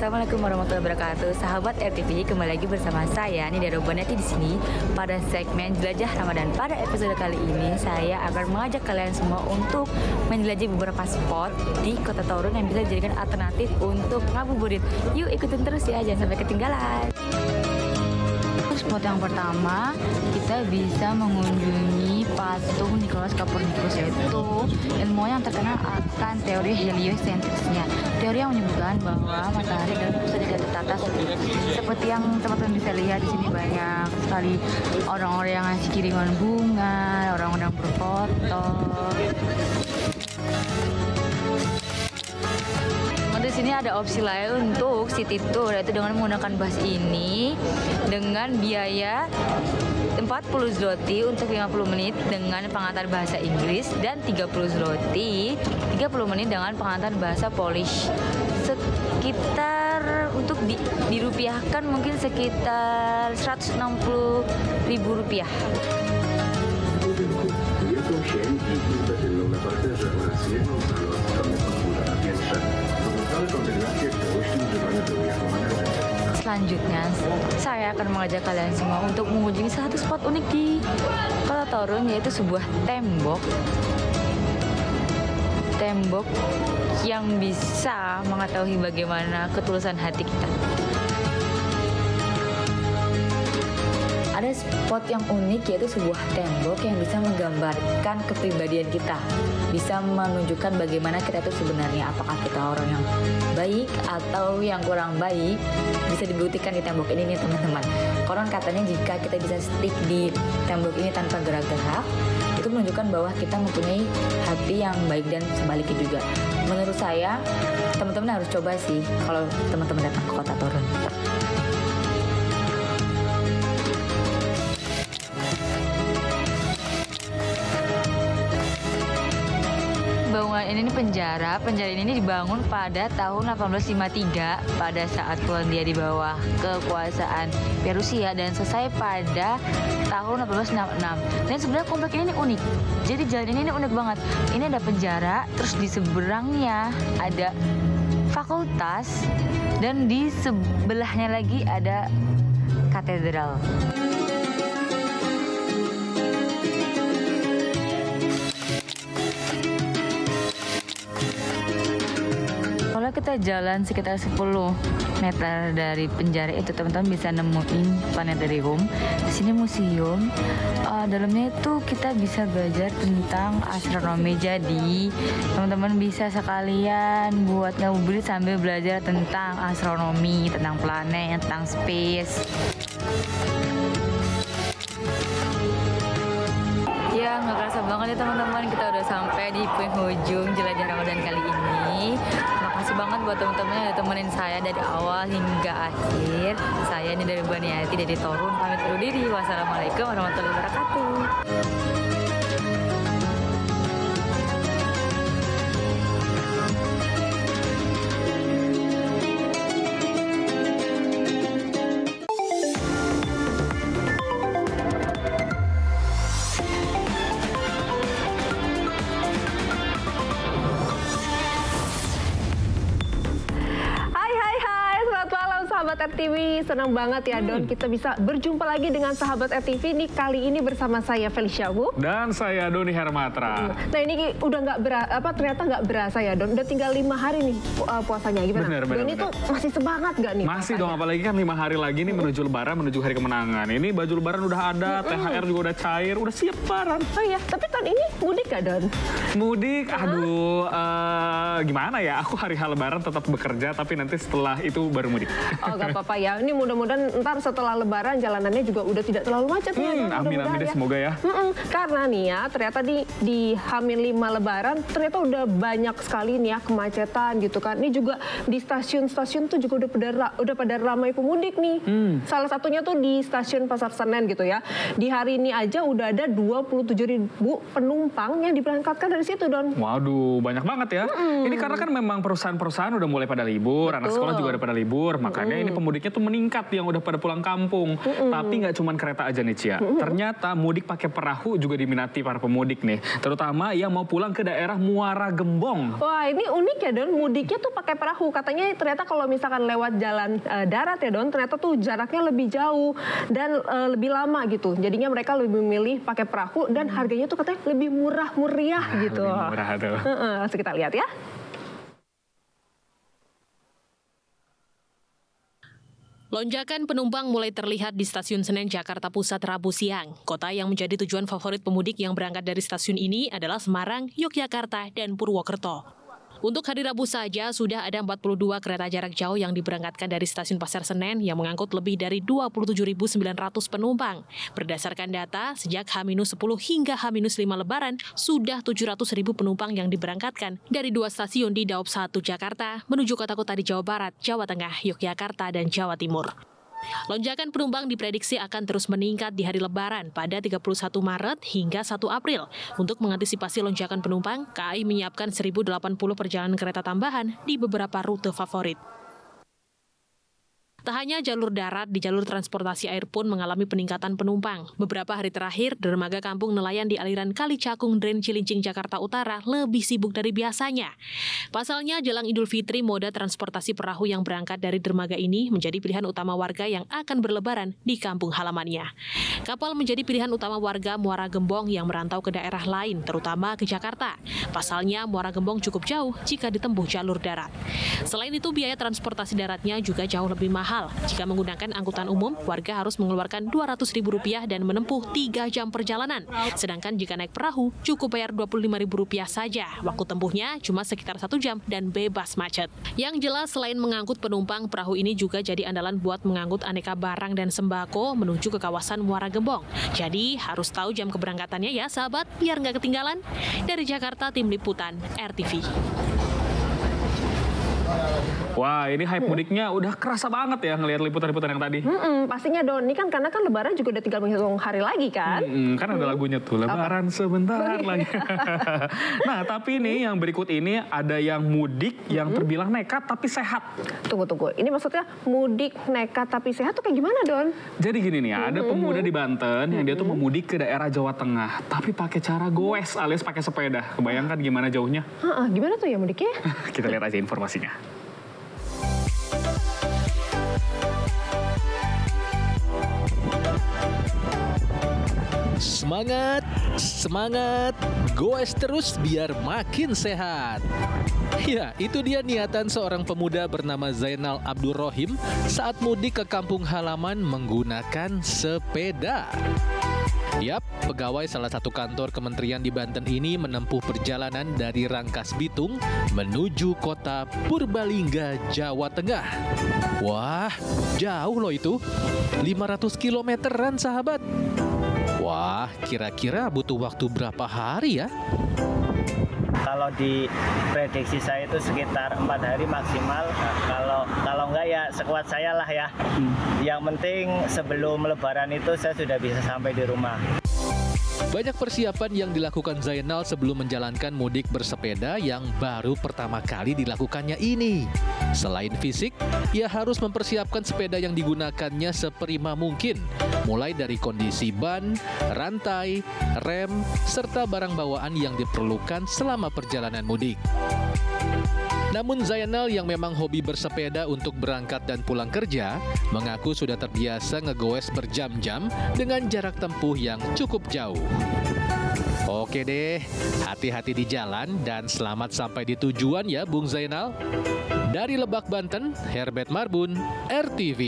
Assalamualaikum warahmatullahi wabarakatuh. Sahabat RTV, kembali lagi bersama saya Nida Robaniati di sini pada segmen Jelajah Ramadan. Pada episode kali ini saya akan mengajak kalian semua untuk menjelajahi beberapa spot di Kota Torun yang bisa dijadikan alternatif untuk ngabuburit. Yuk ikutin terus ya, jangan sampai ketinggalan. Spot yang pertama, kita bisa mengunjungi patung Nikolaus Kopernikus, yaitu ilmuwan yang terkenal akan teori heliocentrisnya. Teori yang menyebutkan bahwa matahari adalah pusat dari tata surya. Seperti yang teman-teman bisa lihat di sini, banyak sekali orang-orang yang ngasih kiriman bunga, orang-orang berfoto. Di sini ada opsi lain untuk city tour, yaitu dengan menggunakan bus ini dengan biaya 40 zloty untuk 50 menit dengan pengantar bahasa Inggris dan 30 zloty 30 menit dengan pengantar bahasa Polish. Sekitar untuk dirupiahkan mungkin sekitar 160.000 rupiah. Selanjutnya, saya akan mengajak kalian semua untuk mengunjungi satu spot unik di Kota Torun, yaitu sebuah tembok yang bisa mengetahui bagaimana ketulusan hati kita. Ada spot yang unik, yaitu sebuah tembok yang bisa menggambarkan kepribadian kita, bisa menunjukkan bagaimana kita itu sebenarnya, apakah kita orang yang baik atau yang kurang baik, bisa dibuktikan di tembok ini nih teman-teman. Konon katanya jika kita bisa stick di tembok ini tanpa gerak-gerak, itu menunjukkan bahwa kita mempunyai hati yang baik, dan sebaliknya juga. Menurut saya, teman-teman harus coba sih kalau teman-teman datang ke Kota Torun. Bangunan ini penjara ini dibangun pada tahun 1853 pada saat Polandia di bawah kekuasaan Rusia dan selesai pada tahun 1866. Dan sebenarnya komplek ini unik. Jadi jalan ini unik banget. Ini ada penjara, terus di seberangnya ada fakultas, dan di sebelahnya lagi ada katedral. Kalau kita jalan sekitar 10 meter dari penjara itu, teman-teman bisa nemuin planetarium. Di sini museum. Dalamnya itu kita bisa belajar tentang astronomi. Jadi teman-teman bisa sekalian buat ngabuburit sambil belajar tentang astronomi, tentang planet, tentang space. Ya, nggak kerasa banget ya teman-teman, kita udah sampai di penghujung jelajah Ramadan kali ini. Makasih banget buat teman-teman yang udah temenin saya dari awal hingga akhir. Saya Nida Robaniati dari Torun, pamit undur diri. Wassalamualaikum warahmatullahi wabarakatuh. Sahabat RTV, senang banget ya Don, kita bisa berjumpa lagi dengan sahabat RTV nih, kali ini bersama saya Felicia Wu dan saya Doni Hermatra. Nah ini udah ternyata nggak berasa ya Don, udah tinggal 5 hari nih puasanya, gimana? Don itu masih semangat gak nih? Masih dong, apalagi kan 5 hari lagi nih menuju Lebaran, menuju hari kemenangan. Ini baju Lebaran udah ada, THR juga udah cair, udah siap Lebaran. Oh iya, tapi tahun ini mudik gak Don? Mudik, aduh, gimana ya? Aku hari Lebaran tetap bekerja, tapi nanti setelah itu baru mudik. Oh gak apa-apa ya, ini mudah-mudahan ntar setelah Lebaran jalanannya juga udah tidak terlalu macet nih. Amin deh, semoga ya. Karena nih ya, ternyata di H-5 Lebaran ternyata udah banyak sekali nih ya kemacetan gitu kan. Ini juga di stasiun-stasiun tuh juga udah pada ramai pemudik nih. Salah satunya tuh di stasiun Pasar Senen gitu ya. Di hari ini aja udah ada 27.000 penumpang yang diberangkatkan dari situ Don. Waduh, banyak banget ya. Ini karena kan memang perusahaan-perusahaan udah mulai pada libur, anak sekolah juga udah pada libur, makanya ini pemudik mudiknya tuh meningkat yang udah pada pulang kampung. Tapi nggak cuma kereta aja nih Cia. Ternyata mudik pakai perahu juga diminati para pemudik nih. Terutama yang mau pulang ke daerah Muara Gembong. Wah, ini unik ya Don, mudiknya tuh pakai perahu. Katanya ternyata kalau misalkan lewat jalan darat ya Don, ternyata tuh jaraknya lebih jauh dan lebih lama gitu. Jadinya mereka lebih memilih pakai perahu dan harganya tuh katanya lebih murah meriah gitu. Lebih murah tuh. Langsung kita lihat ya. Lonjakan penumpang mulai terlihat di Stasiun Senen, Jakarta Pusat Rabu siang. Kota yang menjadi tujuan favorit pemudik yang berangkat dari stasiun ini adalah Semarang, Yogyakarta, dan Purwokerto. Untuk hari Rabu saja, sudah ada 42 kereta jarak jauh yang diberangkatkan dari Stasiun Pasar Senen yang mengangkut lebih dari 27.900 penumpang. Berdasarkan data, sejak H-10 hingga H-5 Lebaran, sudah 700.000 penumpang yang diberangkatkan dari 2 stasiun di Daob 1 Jakarta menuju kota-kota di Jawa Barat, Jawa Tengah, Yogyakarta, dan Jawa Timur. Lonjakan penumpang diprediksi akan terus meningkat di hari Lebaran pada 31 Maret hingga 1 April. Untuk mengantisipasi lonjakan penumpang, KAI menyiapkan 1.080 perjalanan kereta tambahan di beberapa rute favorit. Tak hanya jalur darat, di jalur transportasi air pun mengalami peningkatan penumpang. Beberapa hari terakhir, dermaga kampung nelayan di aliran Kali Cakung, Dren Cilincing, Jakarta Utara lebih sibuk dari biasanya. Pasalnya, jelang Idul Fitri, moda transportasi perahu yang berangkat dari dermaga ini menjadi pilihan utama warga yang akan berlebaran di kampung halamannya. Kapal menjadi pilihan utama warga Muara Gembong yang merantau ke daerah lain, terutama ke Jakarta. Pasalnya, Muara Gembong cukup jauh jika ditempuh jalur darat. Selain itu, biaya transportasi daratnya juga jauh lebih mahal. Jika menggunakan angkutan umum, warga harus mengeluarkan Rp200.000 dan menempuh 3 jam perjalanan. Sedangkan jika naik perahu, cukup bayar Rp25.000 saja. Waktu tempuhnya cuma sekitar 1 jam dan bebas macet. Yang jelas, selain mengangkut penumpang, perahu ini juga jadi andalan buat mengangkut aneka barang dan sembako menuju ke kawasan Muara Gembong. Jadi, harus tahu jam keberangkatannya ya, sahabat, biar nggak ketinggalan. Dari Jakarta, Tim Liputan, RTV. Wah, ini hype mudiknya udah kerasa banget ya ngelihat liputan-liputan yang tadi. Pastinya Don, ini kan karena kan Lebaran juga udah tinggal menghitung hari lagi kan. Kan ada lagunya tuh, Lebaran sebentar lagi. Nah, tapi nih yang berikut ini ada yang mudik yang terbilang nekat tapi sehat. Tunggu. Ini maksudnya mudik nekat tapi sehat tuh kayak gimana Don? Jadi gini nih, ada pemuda di Banten yang dia tuh memudik ke daerah Jawa Tengah, tapi pakai cara goes alias pakai sepeda. Kebayangkan gimana jauhnya? Gimana tuh ya mudiknya? Kita lihat aja informasinya. Semangat, semangat, goes terus biar makin sehat. Ya, itu dia niatan seorang pemuda bernama Zainal Abdul Rohim saat mudik ke kampung halaman menggunakan sepeda. Yap, pegawai salah satu kantor kementerian di Banten ini menempuh perjalanan dari Rangkas Bitung menuju kota Purbalingga, Jawa Tengah. Wah, jauh loh itu. 500 kilometeran, sahabat. Wah, kira-kira butuh waktu berapa hari ya? Kalau di prediksi saya itu sekitar 4 hari maksimal. Kalau enggak ya sekuat saya lah ya. Yang penting sebelum Lebaran itu saya sudah bisa sampai di rumah. Banyak persiapan yang dilakukan Zainal sebelum menjalankan mudik bersepeda yang baru pertama kali dilakukannya ini. Selain fisik, ia harus mempersiapkan sepeda yang digunakannya seprima mungkin, mulai dari kondisi ban, rantai, rem, serta barang bawaan yang diperlukan selama perjalanan mudik. Namun Zainal yang memang hobi bersepeda untuk berangkat dan pulang kerja, mengaku sudah terbiasa ngegoes berjam-jam dengan jarak tempuh yang cukup jauh. Oke deh, hati-hati di jalan dan selamat sampai di tujuan ya Bung Zainal. Dari Lebak, Banten, Herbert Marbun, RTV.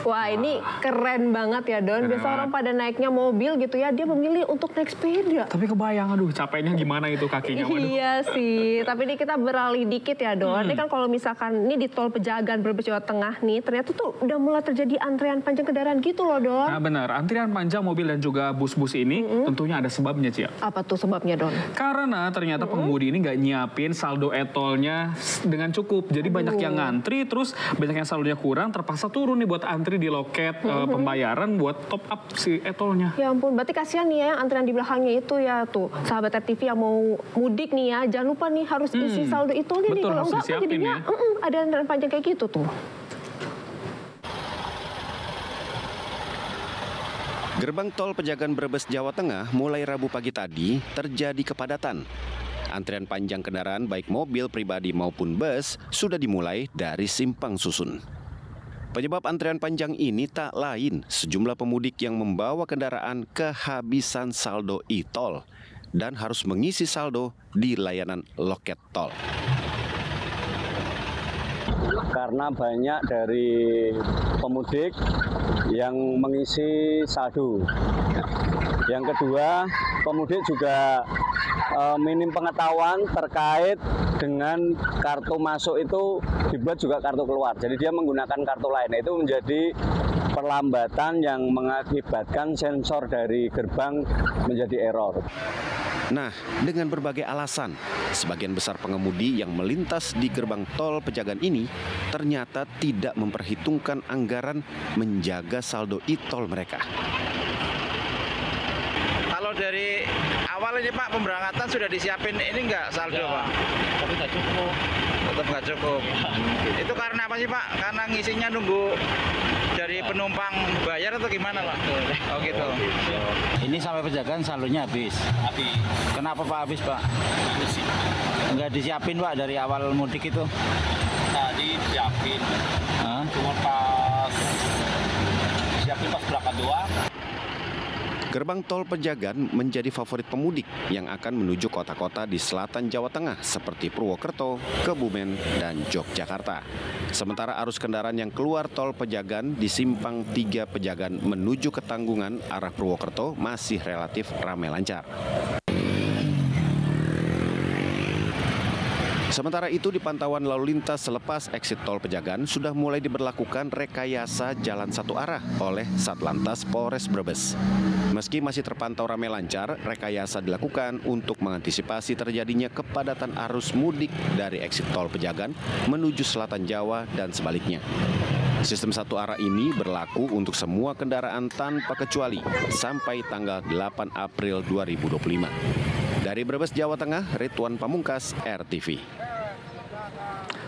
Wah, ini keren banget ya Don. Biasa orang pada naiknya mobil gitu ya, dia memilih untuk naik sepeda. Tapi kebayang, aduh capeknya gimana itu kakinya. Waduh. Iya sih, tapi ini kita beralih dikit ya Don. Ini kan kalau misalkan ini di tol Pejagan Brebes Jawa Tengah nih, ternyata tuh udah mulai terjadi antrean panjang kendaraan gitu loh Don. Nah benar, antrian panjang mobil dan juga bus-bus ini tentunya ada sebabnya Cia. Apa tuh sebabnya Don? Karena ternyata pengemudi ini nggak nyiapin saldo e-tolnya dengan cukup. Jadi banyak yang ngantri, terus banyak yang saldonya kurang, terpaksa turun nih buat antri ngantri di loket pembayaran buat top up si e-tolnya. Ya ampun, berarti kasihan nih ya yang antrian di belakangnya itu ya tuh. Sahabat RTV yang mau mudik nih ya, jangan lupa nih harus isi saldo e-tolnya nih. Kalau enggak kan jadinya ada antrian panjang kayak gitu tuh. Gerbang tol Pejagan Brebes, Jawa Tengah mulai Rabu pagi tadi terjadi kepadatan. Antrian panjang kendaraan baik mobil pribadi maupun bus sudah dimulai dari Simpang Susun. Penyebab antrian panjang ini tak lain sejumlah pemudik yang membawa kendaraan kehabisan saldo e-tol dan harus mengisi saldo di layanan loket tol. Karena banyak dari pemudik yang mengisi saldo. Yang kedua, pemudik juga minim pengetahuan terkait dengan kartu masuk itu dibuat juga kartu keluar. Jadi dia menggunakan kartu lain. Itu menjadi perlambatan yang mengakibatkan sensor dari gerbang menjadi error. Nah, dengan berbagai alasan, sebagian besar pengemudi yang melintas di gerbang tol Pejagan ini ternyata tidak memperhitungkan anggaran menjaga saldo e-tol mereka. Kalau dari awal ini Pak, pemberangkatan sudah disiapin ini enggak saldo ya, Pak? Tapi nggak cukup. Tetap nggak cukup. Itu karena apa sih Pak? Karena ngisinya nunggu dari penumpang bayar atau gimana Pak? Oh gitu. Ini sampai Pejagan saldonya habis. Habis. Kenapa Pak habis Pak? Nggak disiapin Pak dari awal mudik itu? Tadi disiapin. Cuma pas siapin pas berangkat doang. Gerbang tol Pejagan menjadi favorit pemudik yang akan menuju kota-kota di selatan Jawa Tengah seperti Purwokerto, Kebumen, dan Yogyakarta. Sementara arus kendaraan yang keluar tol Pejagan di Simpang 3 Pejagan menuju ke Tanggungan arah Purwokerto masih relatif ramai lancar. Sementara itu di pantauan lalu lintas selepas exit tol Pejagan sudah mulai diberlakukan rekayasa jalan satu arah oleh Satlantas Polres Brebes. Meski masih terpantau ramai lancar, rekayasa dilakukan untuk mengantisipasi terjadinya kepadatan arus mudik dari exit tol Pejagan menuju selatan Jawa dan sebaliknya. Sistem satu arah ini berlaku untuk semua kendaraan tanpa kecuali sampai tanggal 8 April 2025. Dari Brebes, Jawa Tengah, Ridwan Pamungkas, RTV.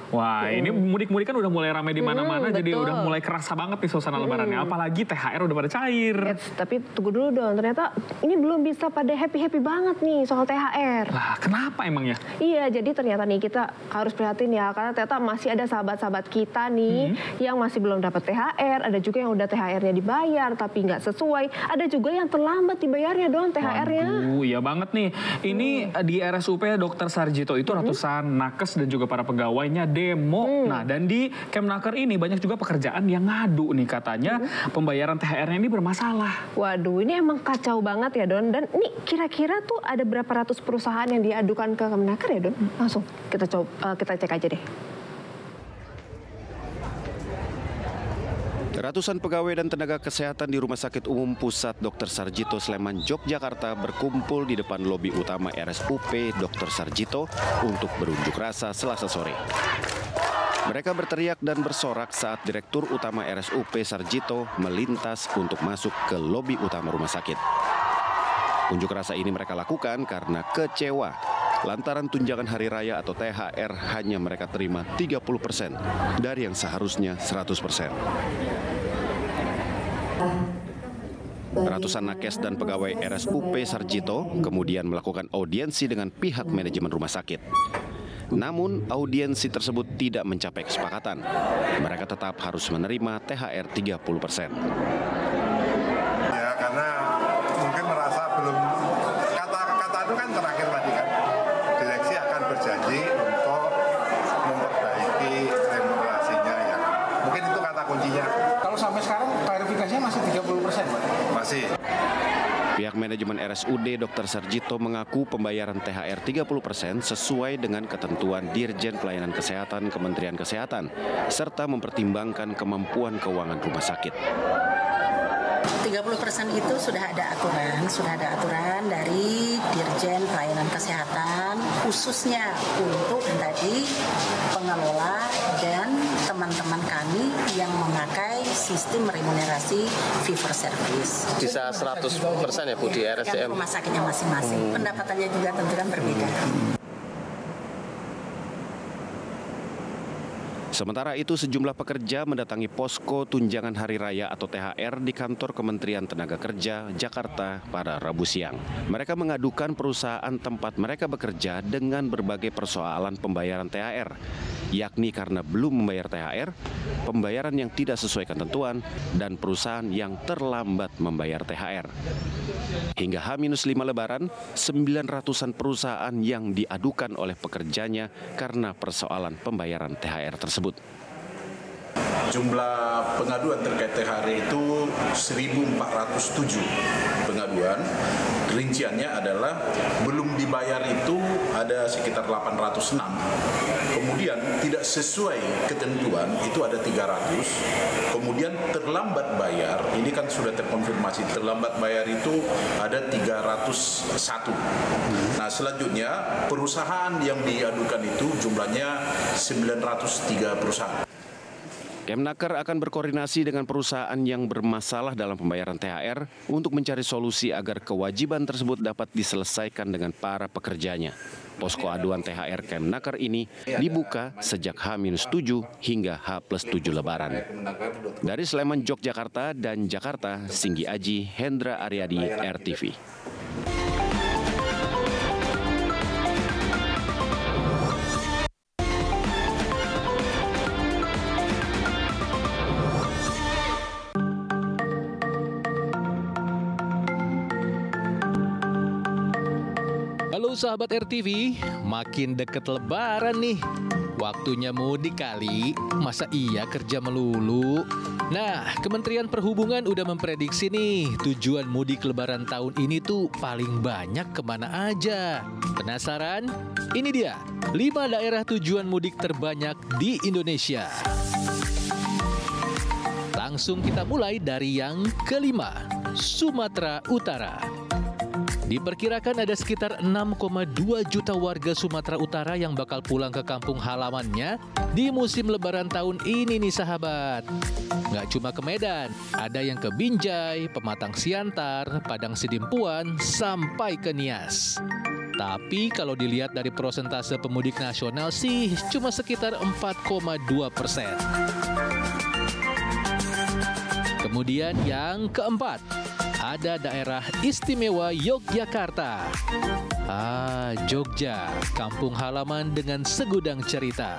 Wah, ini mudik-mudik kan udah mulai ramai di mana-mana, jadi udah mulai kerasa banget nih suasana lebarannya. Apalagi THR udah pada cair. Tapi tunggu dulu dong, ternyata ini belum bisa pada happy-happy banget nih soal THR. Lah, kenapa emangnya? Iya, jadi ternyata nih kita harus prihatin ya, karena ternyata masih ada sahabat-sahabat kita nih yang masih belum dapat THR, ada juga yang udah THR-nya dibayar tapi nggak sesuai, ada juga yang terlambat dibayarnya dong THR-nya. Waduh, iya banget nih. Ini di RSUP Dr. Sarjito itu ratusan nakes dan juga para pegawainya demo. Nah, dan di Kemnaker ini banyak juga pekerjaan yang ngadu nih katanya pembayaran THR-nya ini bermasalah. Waduh, ini emang kacau banget ya Don. Dan ini kira-kira tuh ada berapa ratus perusahaan yang diadukan ke Kemnaker ya Don? Langsung kita cek aja deh. Ratusan pegawai dan tenaga kesehatan di Rumah Sakit Umum Pusat Dr. Sarjito Sleman, Yogyakarta berkumpul di depan lobi utama RSUP Dr. Sarjito untuk berunjuk rasa Selasa sore. Mereka berteriak dan bersorak saat Direktur Utama RSUP Sarjito melintas untuk masuk ke lobi utama rumah sakit. Unjuk rasa ini mereka lakukan karena kecewa lantaran tunjangan hari raya atau THR hanya mereka terima 30% dari yang seharusnya 100%. Ratusan nakes dan pegawai RSUP Sarjito kemudian melakukan audiensi dengan pihak manajemen rumah sakit. Namun audiensi tersebut tidak mencapai kesepakatan. Mereka tetap harus menerima THR 30%. Ya, karena mungkin merasa belum, kata itu kan terakhir tadi kan, direksi akan berjanji untuk memperbaiki remunerasinya ya. Mungkin itu kata kuncinya. Kalau sampai sekarang klarifikasinya masih 30%, Pak? Masih. Pihak manajemen RSUD Dr. Sarjito mengaku pembayaran THR 30% sesuai dengan ketentuan Dirjen Pelayanan Kesehatan Kementerian Kesehatan, serta mempertimbangkan kemampuan keuangan rumah sakit. 30% itu sudah ada aturan dari Dirjen Pelayanan Kesehatan khususnya untuk tadi pengelola dan teman-teman kami yang memakai sistem remunerasi fee for service. Bisa 100% ya Bu di RSCM? Rumah sakitnya masing-masing. Pendapatannya juga tentu kan berbeda. Sementara itu, sejumlah pekerja mendatangi posko tunjangan hari raya atau THR di kantor Kementerian Tenaga Kerja, Jakarta pada Rabu siang. Mereka mengadukan perusahaan tempat mereka bekerja dengan berbagai persoalan pembayaran THR, yakni karena belum membayar THR, pembayaran yang tidak sesuai ketentuan, dan perusahaan yang terlambat membayar THR. Hingga H-5 Lebaran, 900-an perusahaan yang diadukan oleh pekerjanya karena persoalan pembayaran THR tersebut. Jumlah pengaduan terkait THR itu 1.407 pengaduan. Rinciannya adalah belum dibayar itu ada sekitar 806. Kemudian tidak sesuai ketentuan itu ada 300. Kemudian terlambat bayar, ini kan sudah terkonfirmasi, terlambat bayar itu ada 301. Nah, selanjutnya perusahaan yang diadukan itu jumlahnya 903 perusahaan. Kemnaker akan berkoordinasi dengan perusahaan yang bermasalah dalam pembayaran THR untuk mencari solusi agar kewajiban tersebut dapat diselesaikan dengan para pekerjanya. Posko aduan THR Kemnaker ini dibuka sejak H-7 hingga H+7 Lebaran. Dari Sleman, Yogyakarta dan Jakarta, Singgi Aji, Hendra Aryadi, RTV. Halo sahabat RTV, makin deket Lebaran nih. Waktunya mudik kali, masa iya kerja melulu? Nah, Kementerian Perhubungan udah memprediksi nih, tujuan mudik Lebaran tahun ini tuh paling banyak kemana aja. Penasaran? Ini dia, 5 daerah tujuan mudik terbanyak di Indonesia. Langsung kita mulai dari yang kelima, Sumatera Utara. Diperkirakan ada sekitar 6,2 juta warga Sumatera Utara yang bakal pulang ke kampung halamannya di musim Lebaran tahun ini nih sahabat. Nggak cuma ke Medan, ada yang ke Binjai, Pematang Siantar, Padang Sidimpuan, sampai ke Nias. Tapi kalau dilihat dari persentase pemudik nasional sih cuma sekitar 4,2%. Kemudian yang keempat, ada daerah istimewa Yogyakarta. Jogja, kampung halaman dengan segudang cerita.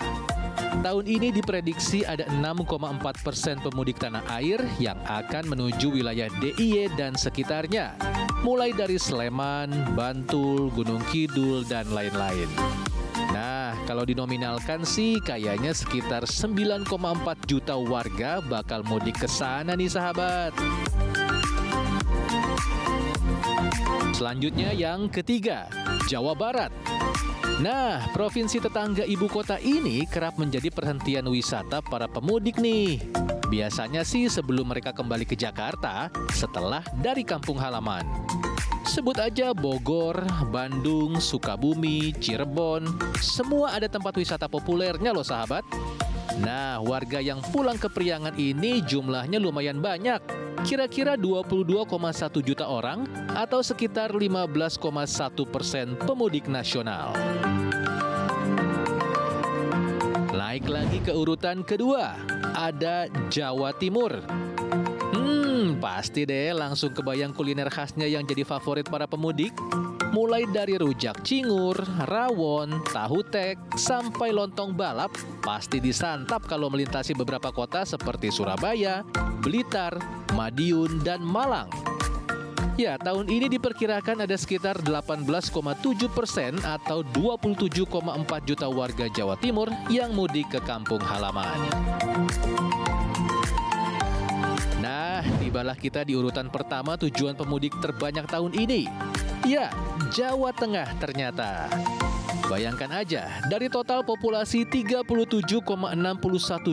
Tahun ini diprediksi ada 6,4% pemudik tanah air yang akan menuju wilayah DIY dan sekitarnya, mulai dari Sleman, Bantul, Gunung Kidul, dan lain-lain. Nah, kalau dinominalkan sih kayaknya sekitar 9,4 juta warga bakal mudik ke sana nih sahabat. Selanjutnya yang ketiga, Jawa Barat. Nah, provinsi tetangga ibu kota ini kerap menjadi perhentian wisata para pemudik nih. Biasanya sih sebelum mereka kembali ke Jakarta setelah dari kampung halaman. Sebut aja Bogor, Bandung, Sukabumi, Cirebon, semua ada tempat wisata populernya loh sahabat. Nah, warga yang pulang ke Priangan ini jumlahnya lumayan banyak. Kira-kira 22,1 juta orang atau sekitar 15,1% pemudik nasional. Naik lagi ke urutan kedua, ada Jawa Timur. Pasti deh langsung kebayang kuliner khasnya yang jadi favorit para pemudik. Mulai dari rujak cingur, rawon, tahu tek, sampai lontong balap, pasti disantap kalau melintasi beberapa kota seperti Surabaya, Blitar, Madiun, dan Malang. Ya, tahun ini diperkirakan ada sekitar 18,7% atau 27,4 juta warga Jawa Timur yang mudik ke kampung halaman. Nah, tibalah kita di urutan pertama tujuan pemudik terbanyak tahun ini. Ya, Jawa Tengah ternyata. Bayangkan aja, dari total populasi 37,61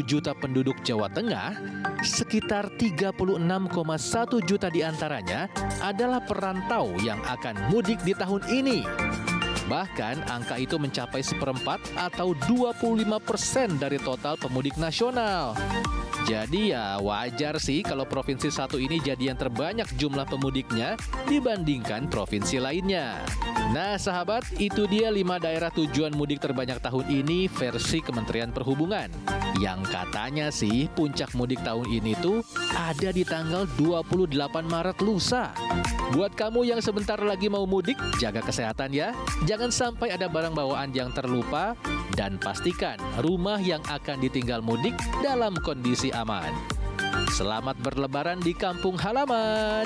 juta penduduk Jawa Tengah, sekitar 36,1 juta diantaranya adalah perantau yang akan mudik di tahun ini. Bahkan angka itu mencapai 1/4 atau 25% dari total pemudik nasional. Jadi ya wajar sih kalau provinsi satu ini jadi yang terbanyak jumlah pemudiknya dibandingkan provinsi lainnya. Nah sahabat, itu dia 5 daerah tujuan mudik terbanyak tahun ini versi Kementerian Perhubungan. Yang katanya sih puncak mudik tahun ini tuh ada di tanggal 28 Maret lusa. Buat kamu yang sebentar lagi mau mudik, jaga kesehatan ya. Jangan sampai ada barang bawaan yang terlupa dan pastikan rumah yang akan ditinggal mudik dalam kondisi aman. Selamat berlebaran di kampung halaman.